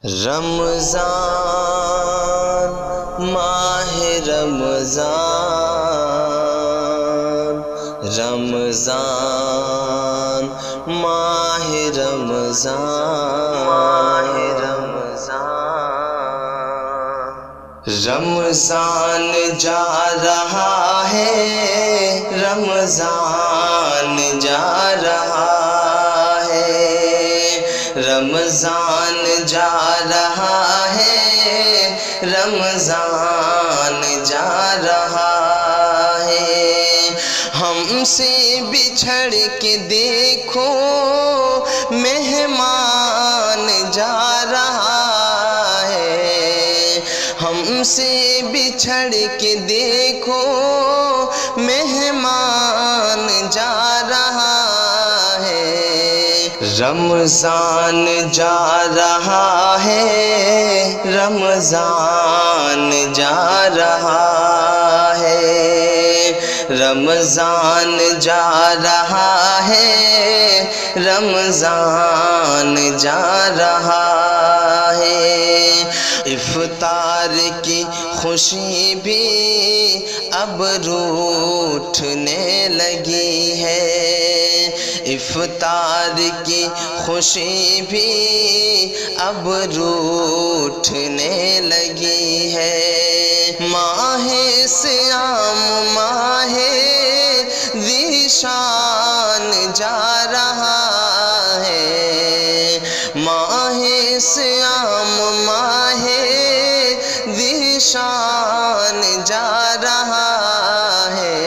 رمضان ماہ رمضان، رمضان ماہ رمضان، رمضان جا رہا ہے، رمضان جا رہا ہے، رمضان جا رہا ہے، رمضان جا رہا ہے۔ ہم سے بچھڑ کے دیکھو مہمان جا رہا ہے، ہم سے بچھڑ کے دیکھو مہمان جا رہا ہے۔ رمضان جا رہا ہے، رمضان جا رہا ہے، رمضان جا رہا ہے، رمضان جا رہا ہے۔ افطار کی خوشی بھی اب روٹھنے لگی ہے، افطار کی خوشی بھی اب روٹھنے لگی ہے۔ ماہ صیام ماہ ذیشان جا رہا ہے، ماہ صیام ماہ ذیشان جا رہا ہے۔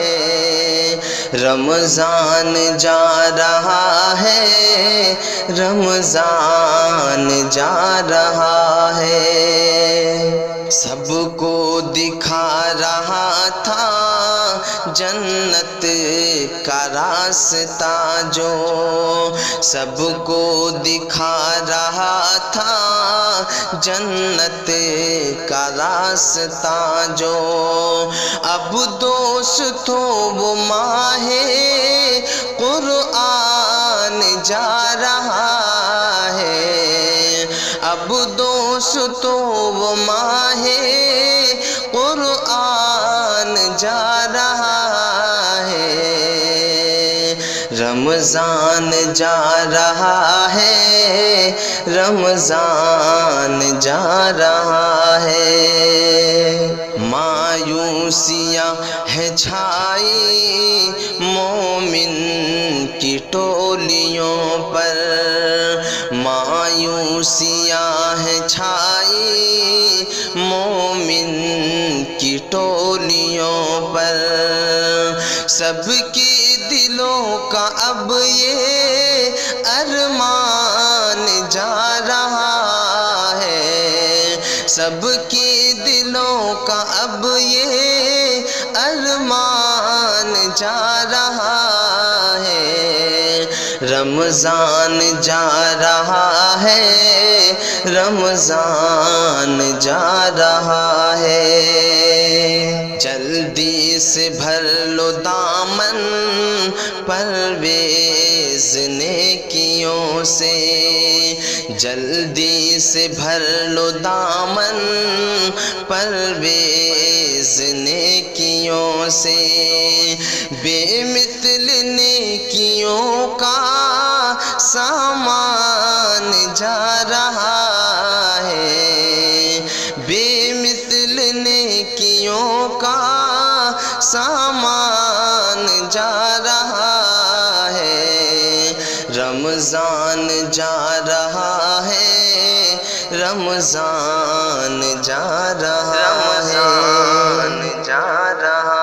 رمضان جا رہا ہے، رمضان جا رہا ہے۔ سب کو دکھا رہا تھا جنت کا راستہ جو، سب کو دکھا رہا تھا جنت کا راستہ جو، اب دوستوں وہ ماہ قرآن جا رہا ہے، اب دوستوں وہ ماہ قرآن جا رہا ہے۔ رمضان جا رہا ہے، رمضان جا رہا ہے۔ مایوسیاں ہے چھائی مومن کی ٹولیوں پر، مایوسیاں ہے چھائی مومن کی ٹولیوں پر، سب کی دلوں کا اب یہ ارمان جا رہا ہے، سب کی دلوں کا اب یہ ارمان جا رہا ہے۔ رمضان جا رہا ہے، رمضان جا رہا ہے۔ جلدی سے بھر لو دامن پرویز نیکیوں سے، جلدی سے بھر لو دامن پرویز نیکیوں سے، بے مثل نیکیوں کا سامان جا رہا ہے، بے مثل نیکیوں کا سامان جا رہا ہے۔ رمضان جا رہا ہے، رمضان جا رہا ہے، رمضان جا رہا